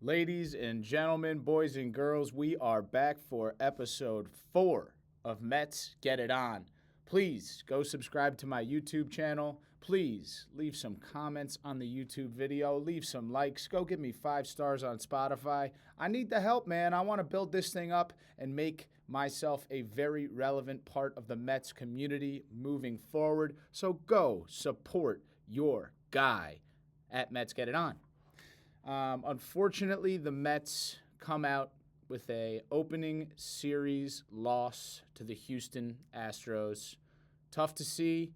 Ladies and gentlemen, boys and girls, we are back for episode 4 of Mets Get It On. Please go subscribe to my YouTube channel. Please leave some comments on the YouTube video. Leave some likes. Go give me 5 stars on Spotify. I need the help, man. I want to build this thing up and make myself a very relevant part of the Mets community moving forward. So go support your guy at Mets Get It On. Unfortunately, the Mets come out with a opening series loss to the Houston Astros. Tough to see.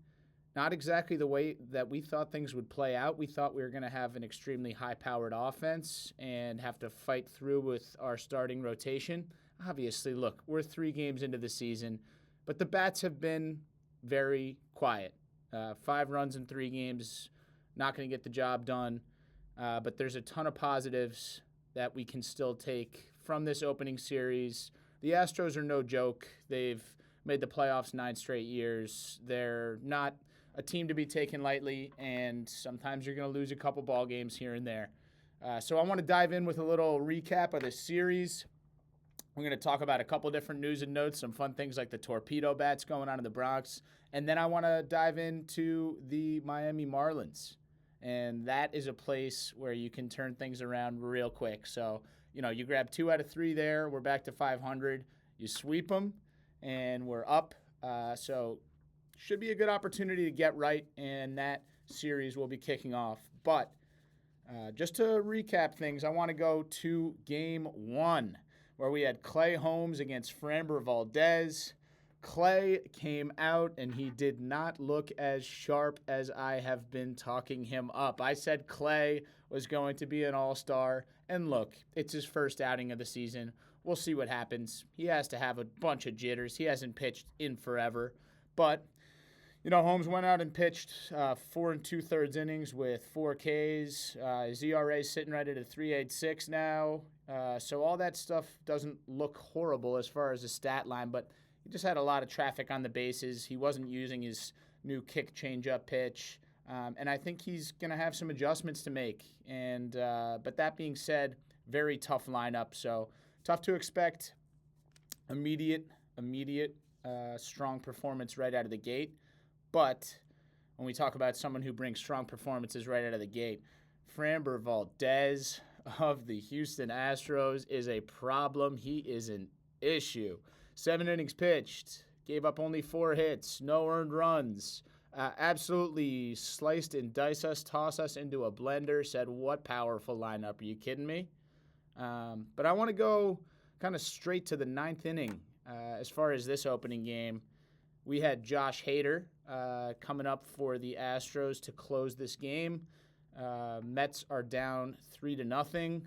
Not exactly the way that we thought things would play out. We thought we were going to have an extremely high-powered offense and have to fight through with our starting rotation. Obviously, look, we're 3 games into the season, but the Bats have been very quiet. 5 runs in 3 games, not going to get the job done. But there's a ton of positives that we can still take from this opening series. The Astros are no joke. They've made the playoffs 9 straight years. They're not a team to be taken lightly, and sometimes you're going to lose a couple ball games here and there. So I want to dive in with a little recap of the series. We're going to talk about a couple different news and notes, some fun things like the Torpedo Bats going on in the Bronx. And then I want to dive into the Miami Marlins. And that is a place where you can turn things around real quick. So, you grab 2 out of 3 there. We're back to 500. You sweep them, and we're up. So should be a good opportunity to get right, and that series will be kicking off. But just to recap things, I want to go to Game 1, where we had Clay Holmes against Framber Valdez. Clay came out, and he did not look as sharp as I have been talking him up. I said Clay was going to be an all-star, and look, it's his first outing of the season. We'll see what happens. He has to have a bunch of jitters. He hasn't pitched in forever. But, Holmes went out and pitched 4 2/3 innings with 4 Ks. His ERA is sitting right at a 3.86 now. So all that stuff doesn't look horrible as far as the stat line, but he just had a lot of traffic on the bases. He wasn't using his new kick changeup pitch, and I think he's going to have some adjustments to make. And but that being said, very tough lineup. So tough to expect immediate strong performance right out of the gate. But when we talk about someone who brings strong performances right out of the gate, Framber Valdez of the Houston Astros is a problem. He is an issue. 7 innings pitched, gave up only 4 hits, no earned runs, absolutely sliced and diced us, tossed us into a blender, said, what powerful lineup, are you kidding me? But I want to go kind of straight to the 9th inning. As far as this opening game, we had Josh Hader coming up for the Astros to close this game. Mets are down 3-0,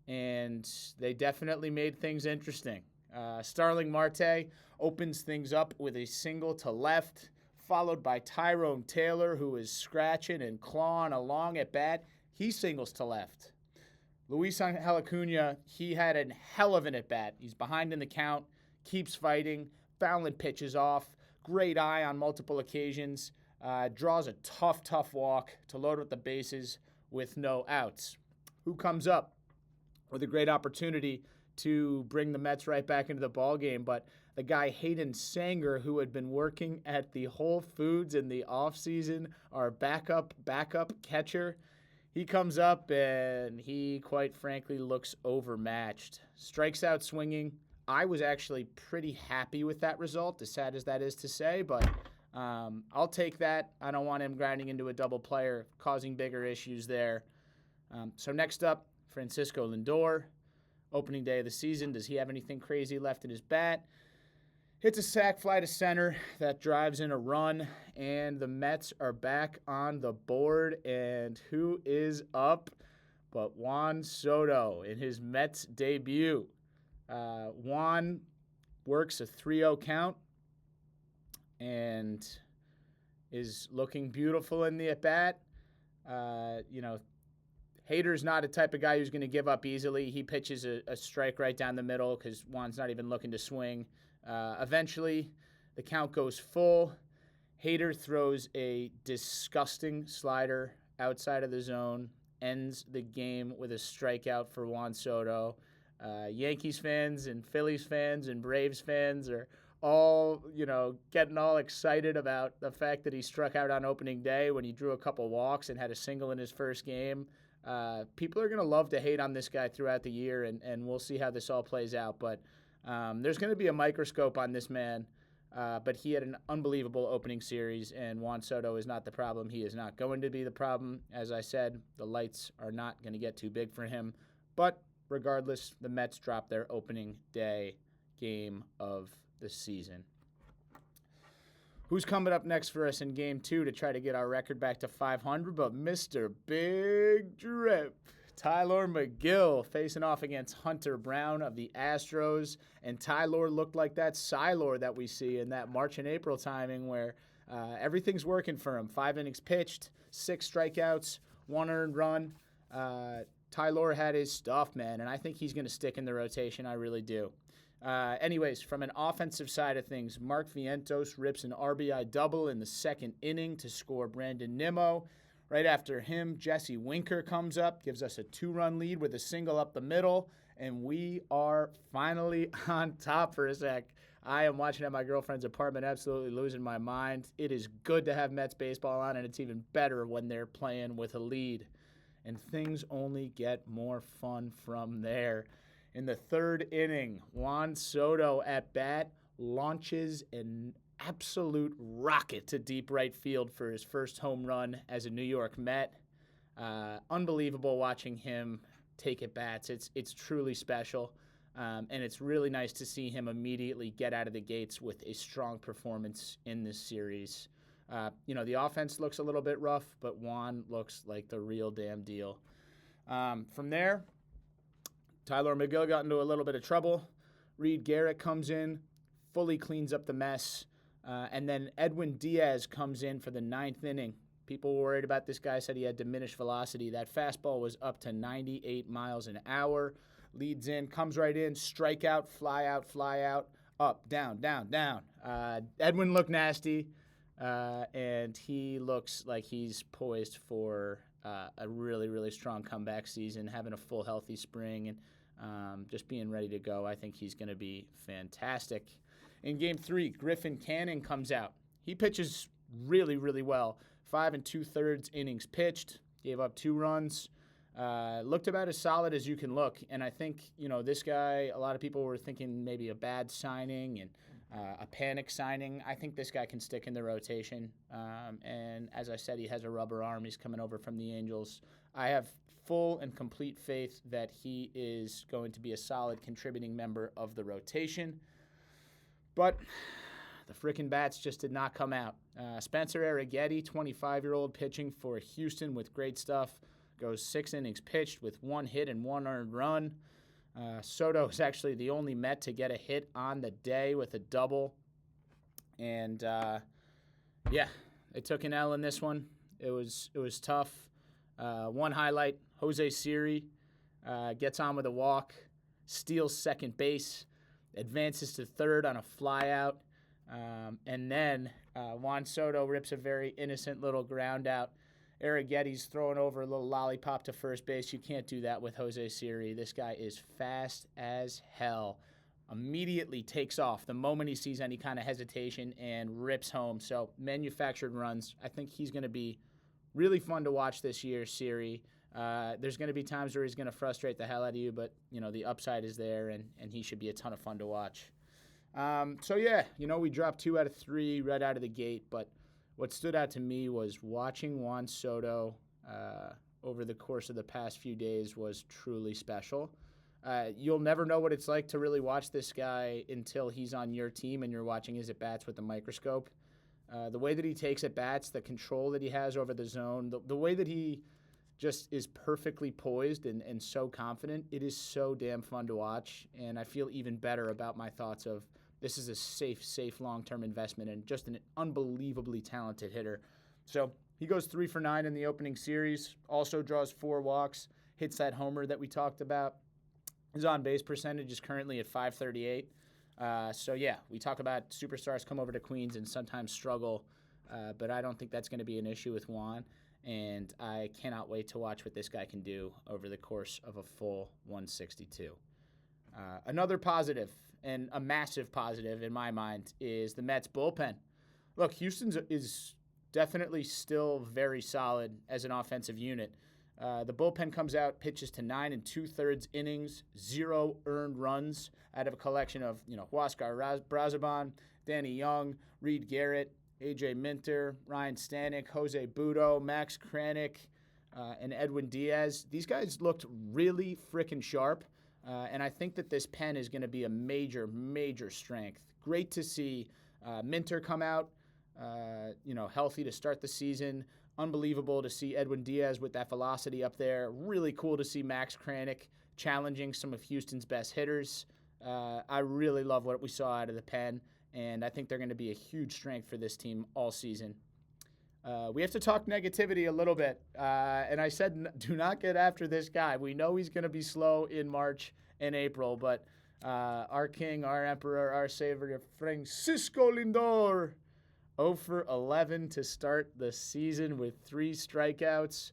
and they definitely made things interesting. Starling Marte opens things up with a single to left, followed by Tyrone Taylor, who is scratching and clawing along at bat. He singles to left. Luis Angel Acuna, he had a hell of an at-bat. He's behind in the count, keeps fighting, fouling pitches off, great eye on multiple occasions, draws a tough walk to load up the bases with no outs. Who comes up with a great opportunity to bring the Mets right back into the ballgame? But the guy Hayden Sanger, who had been working at the Whole Foods in the offseason, our backup catcher, he comes up and he, quite frankly, looks overmatched. Strikes out swinging. I was actually pretty happy with that result, as sad as that is to say, but I'll take that. I don't want him grinding into a double player, causing bigger issues there. So next up, Francisco Lindor. Opening day of the season. Does he have anything crazy left in his bat? Hits a sac fly to center that drives in a run, and the Mets are back on the board. And who is up but Juan Soto in his Mets debut? Juan works a 3-0 count and is looking beautiful in the at-bat. Hader's not a type of guy who's going to give up easily. He pitches a strike right down the middle because Juan's not even looking to swing. Eventually, the count goes full. Hader throws a disgusting slider outside of the zone. ends the game with a strikeout for Juan Soto. Yankees fans and Phillies fans and Braves fans are all, getting all excited about the fact that he struck out on opening day when he drew a couple walks and had a single in his first game. People are going to love to hate on this guy throughout the year, and we'll see how this all plays out. But there's going to be a microscope on this man. But he had an unbelievable opening series, and Juan Soto is not the problem. He is not going to be the problem. As I said, the lights are not going to get too big for him. But regardless, the Mets dropped their opening day game of the season. Who's coming up next for us in Game 2 to try to get our record back to 500? But Mr. Big Drip, Tyler McGill, facing off against Hunter Brown of the Astros. And Tyler looked like that Sylor that we see in that March and April timing where everything's working for him. 5 innings pitched, 6 strikeouts, 1 earned run. Tyler had his stuff, man, and I think he's going to stick in the rotation. I really do. Anyways, from an offensive side of things, Mark Vientos rips an RBI double in the second inning to score Brandon Nimmo. Right after him, Jesse Winker comes up, gives us a 2-run lead with a single up the middle, and we are finally on top for a sec. I am watching at my girlfriend's apartment, absolutely losing my mind. It is good to have Mets baseball on, and it's even better when they're playing with a lead. And things only get more fun from there. In the third inning, Juan Soto at bat launches an absolute rocket to deep right field for his first home run as a New York Met. Unbelievable watching him take at bats. It's truly special, and it's really nice to see him immediately get out of the gates with a strong performance in this series. The offense looks a little bit rough, but Juan looks like the real damn deal. From there, Tyler McGill got into a little bit of trouble. Reed Garrett comes in, fully cleans up the mess. And then Edwin Diaz comes in for the 9th inning. People were worried about this guy, said he had diminished velocity. That fastball was up to 98 miles an hour. Leads in, comes right in, strikeout, fly out, up, down, down, down. Edwin looked nasty, and he looks like he's poised for a really, really strong comeback season, having a full healthy spring, and just being ready to go. I think he's going to be fantastic. In Game 3, Griffin Canning comes out. He pitches really, really well. 5 2/3 innings pitched, gave up 2 runs. Looked about as solid as you can look. And I think, this guy, a lot of people were thinking maybe a bad signing and a panic signing. I think this guy can stick in the rotation. And as I said, he has a rubber arm. He's coming over from the Angels. I have full and complete faith that he is going to be a solid contributing member of the rotation. But the frickin' bats just did not come out. Spencer Arrighetti, 25-year-old, pitching for Houston with great stuff. Goes 6 innings pitched with 1 hit and 1 earned run. Soto is actually the only Met to get a hit on the day with a double. And, they took an L in this one. It was tough. One highlight, Jose Siri gets on with a walk, steals second base, advances to third on a flyout, and then Juan Soto rips a very innocent little ground out. Arrighetti's throwing over a little lollipop to first base. You can't do that with Jose Siri. This guy is fast as hell. Immediately takes off the moment he sees any kind of hesitation and rips home. So manufactured runs. I think he's going to be really fun to watch this year, Siri. There's going to be times where he's going to frustrate the hell out of you, but, the upside is there, and he should be a ton of fun to watch. We dropped 2 out of 3 right out of the gate, but what stood out to me was watching Juan Soto over the course of the past few days was truly special. You'll never know what it's like to really watch this guy until he's on your team and you're watching his at-bats with a microscope. The way that he takes at-bats, the control that he has over the zone, the way that he just is perfectly poised and so confident, it is so damn fun to watch. And I feel even better about my thoughts of this is a safe long-term investment and just an unbelievably talented hitter. So he goes 3 for 9 in the opening series, also draws 4 walks, hits that homer that we talked about. His on-base percentage is currently at .538. We talk about superstars come over to Queens and sometimes struggle, but I don't think that's going to be an issue with Juan. and I cannot wait to watch what this guy can do over the course of a full 162. Another positive, and a massive positive in my mind, is the Mets bullpen. Look, Houston's is definitely still very solid as an offensive unit. The bullpen comes out, pitches to 9 2/3 innings, 0 earned runs out of a collection of, Huascar Brazoban, Danny Young, Reed Garrett, AJ Minter, Ryan Stanek, Jose Budo, Max Kranick, and Edwin Diaz. These guys looked really freaking sharp, and I think that this pen is going to be a major, major strength. Great to see Minter come out, healthy to start the season. Unbelievable to see Edwin Diaz with that velocity up there. Really cool to see Max Kranick challenging some of Houston's best hitters. I really love what we saw out of the pen, and I think they're going to be a huge strength for this team all season. We have to talk negativity a little bit, and I said do not get after this guy. We know he's going to be slow in March and April, but our king, our emperor, our savior, Francisco Lindor, 0 for 11 to start the season with 3 strikeouts.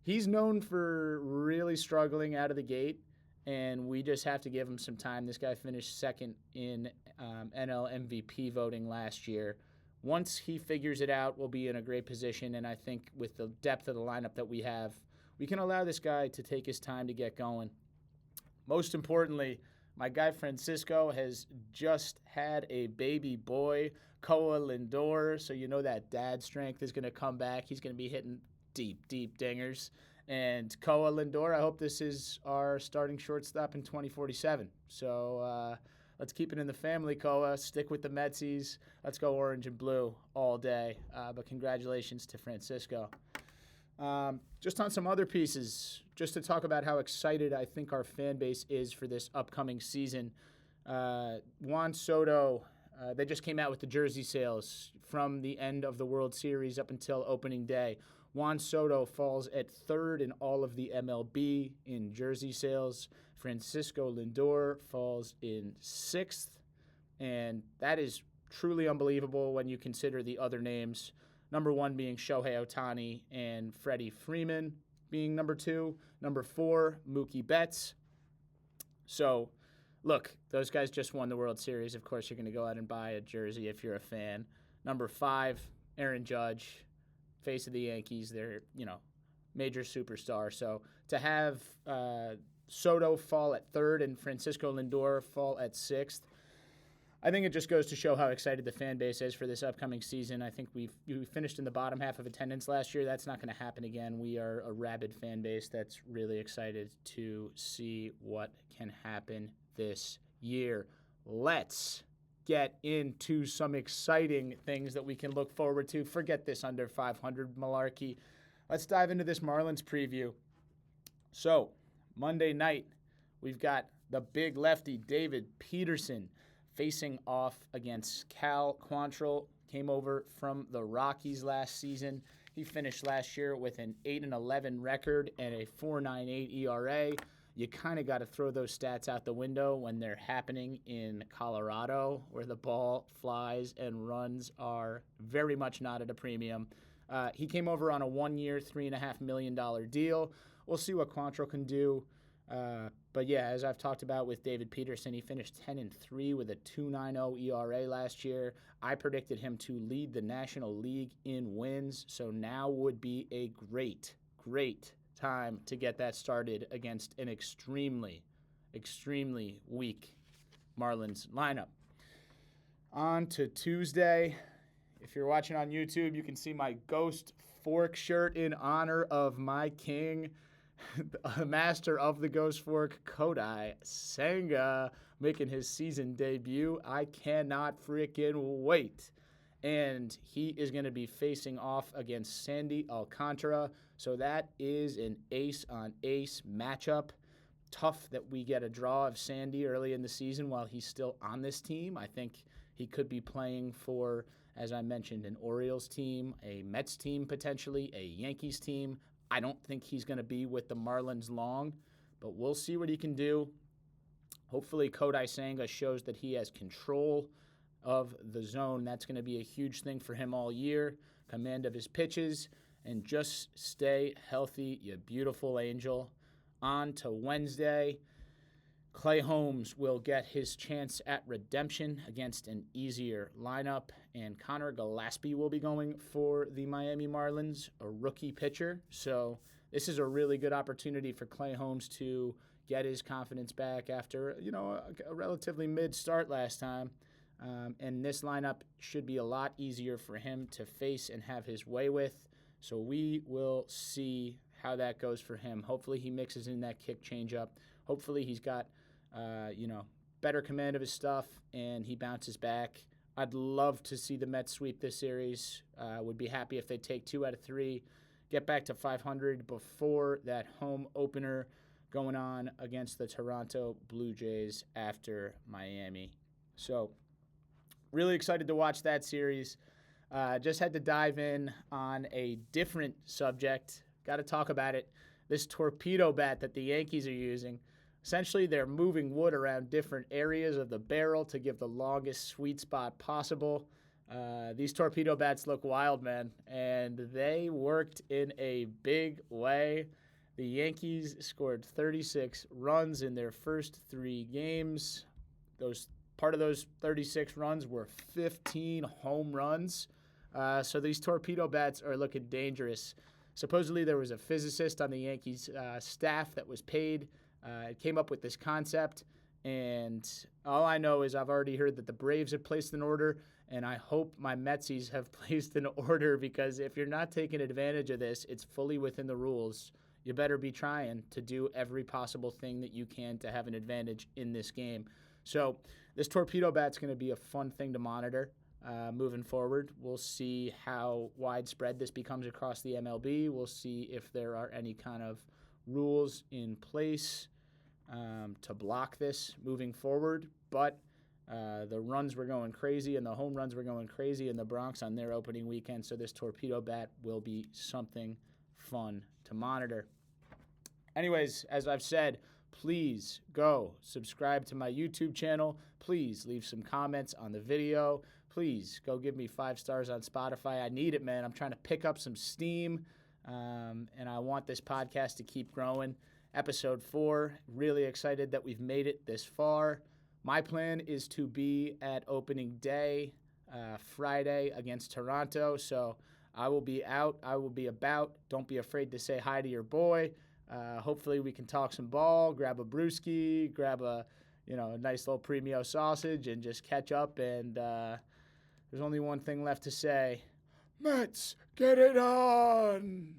He's known for really struggling out of the gate, and we just have to give him some time. This guy finished second in NL MVP voting last year. Once he figures it out, we'll be in a great position, and I think with the depth of the lineup that we have, we can allow this guy to take his time to get going. Most importantly, my guy Francisco has just had a baby boy, Koa Lindor, so you know that dad strength is going to come back. He's going to be hitting deep, deep dingers. And Koa Lindor, I hope this is our starting shortstop in 2047. So let's keep it in the family, Koa. Stick with the Metsies. Let's go orange and blue all day. But congratulations to Francisco. Just on some other pieces, just to talk about how excited I think our fan base is for this upcoming season. Juan Soto, they just came out with the jersey sales from the end of the World Series up until opening day. Juan Soto falls at 3rd in all of the MLB in jersey sales. Francisco Lindor falls in 6th, and that is truly unbelievable when you consider the other names. Number 1 being Shohei Ohtani and Freddie Freeman being number 2. Number 4, Mookie Betts. So, look, those guys just won the World Series. Of course, you're going to go out and buy a jersey if you're a fan. Number 5, Aaron Judge, face of the Yankees. They're, major superstar. So to have Soto fall at 3rd and Francisco Lindor fall at 6th, I think it just goes to show how excited the fan base is for this upcoming season. I think we finished in the bottom half of attendance last year. That's not going to happen again. We are a rabid fan base that's really excited to see what can happen this year. Let's get into some exciting things that we can look forward to. Forget this under 500 malarkey. Let's dive into this Marlins preview. So, Monday night, we've got the big lefty David Peterson facing off against Cal Quantrill. Came over from the Rockies last season. He finished last year with an 8-11 record and a 4.98 ERA. You kind of got to throw those stats out the window when they're happening in Colorado, where the ball flies and runs are very much not at a premium. He came over on a 1-year, $3.5 million deal. We'll see what Quantrill can do. But yeah, as I've talked about with David Peterson, he finished 10-3 with a 2.90 ERA last year. I predicted him to lead the National League in wins, so now would be a great time to get that started against an extremely, extremely weak Marlins lineup. On to Tuesday. If you're watching on YouTube, you can see my Ghost Fork shirt in honor of my king, the master of the Ghost Fork, Kodai Senga, making his season debut. I cannot freaking wait. And he is going to be facing off against Sandy Alcantara. So that is an ace-on-ace matchup. Tough that we get a draw of Sandy early in the season while he's still on this team. I think he could be playing for, as I mentioned, an Orioles team, a Mets team potentially, a Yankees team. I don't think he's going to be with the Marlins long, but we'll see what he can do. Hopefully Kodai Senga shows that he has control of the zone. That's going to be a huge thing for him all year. Command of his pitches. and just stay healthy, you beautiful angel. On to Wednesday. Clay Holmes will get his chance at redemption against an easier lineup, and Connor Gillespie will be going for the Miami Marlins, a rookie pitcher. So this is a really good opportunity for Clay Holmes to get his confidence back after, a relatively mid-start last time. And this lineup should be a lot easier for him to face and have his way with. So we will see how that goes for him. Hopefully he mixes in that kick changeup. Hopefully he's got better command of his stuff, and he bounces back. I'd love to see the Mets sweep this series. Would be happy if they take 2 out of 3, get back to 500 before that home opener going on against the Toronto Blue Jays after Miami. So really excited to watch that series. Just had to dive in on a different subject. Got to talk about it. This torpedo bat that the Yankees are using. Essentially, they're moving wood around different areas of the barrel to give the longest sweet spot possible. These torpedo bats look wild, man, and they worked in a big way. The Yankees scored 36 runs in their first 3 games. Part of those 36 runs were 15 home runs. So these torpedo bats are looking dangerous. Supposedly, there was a physicist on the Yankees staff that was paid. Came up with this concept, and all I know is I've already heard that the Braves have placed an order, and I hope my Metsies have placed an order, because if you're not taking advantage of this, it's fully within the rules. You better be trying to do every possible thing that you can to have an advantage in this game. So this torpedo bat's going to be a fun thing to monitor moving forward. We'll see how widespread this becomes across the MLB. We'll see if there are any kind of rules in place to block this moving forward. But the runs were going crazy, and the home runs were going crazy in the Bronx on their opening weekend, so this torpedo bat will be something fun to monitor. Anyways, as I've said, please go subscribe to my YouTube channel. Please leave some comments on the video. Please go give me 5 stars on Spotify. I need it, man. I'm trying to pick up some steam, and I want this podcast to keep growing. Episode 4, really excited that we've made it this far. My plan is to be at opening day Friday against Toronto, so I will be out. I will be about. Don't be afraid to say hi to your boy. Hopefully we can talk some ball, grab a brewski, grab a nice little premio sausage, and just catch up. And there's only one thing left to say: Mets, get it on!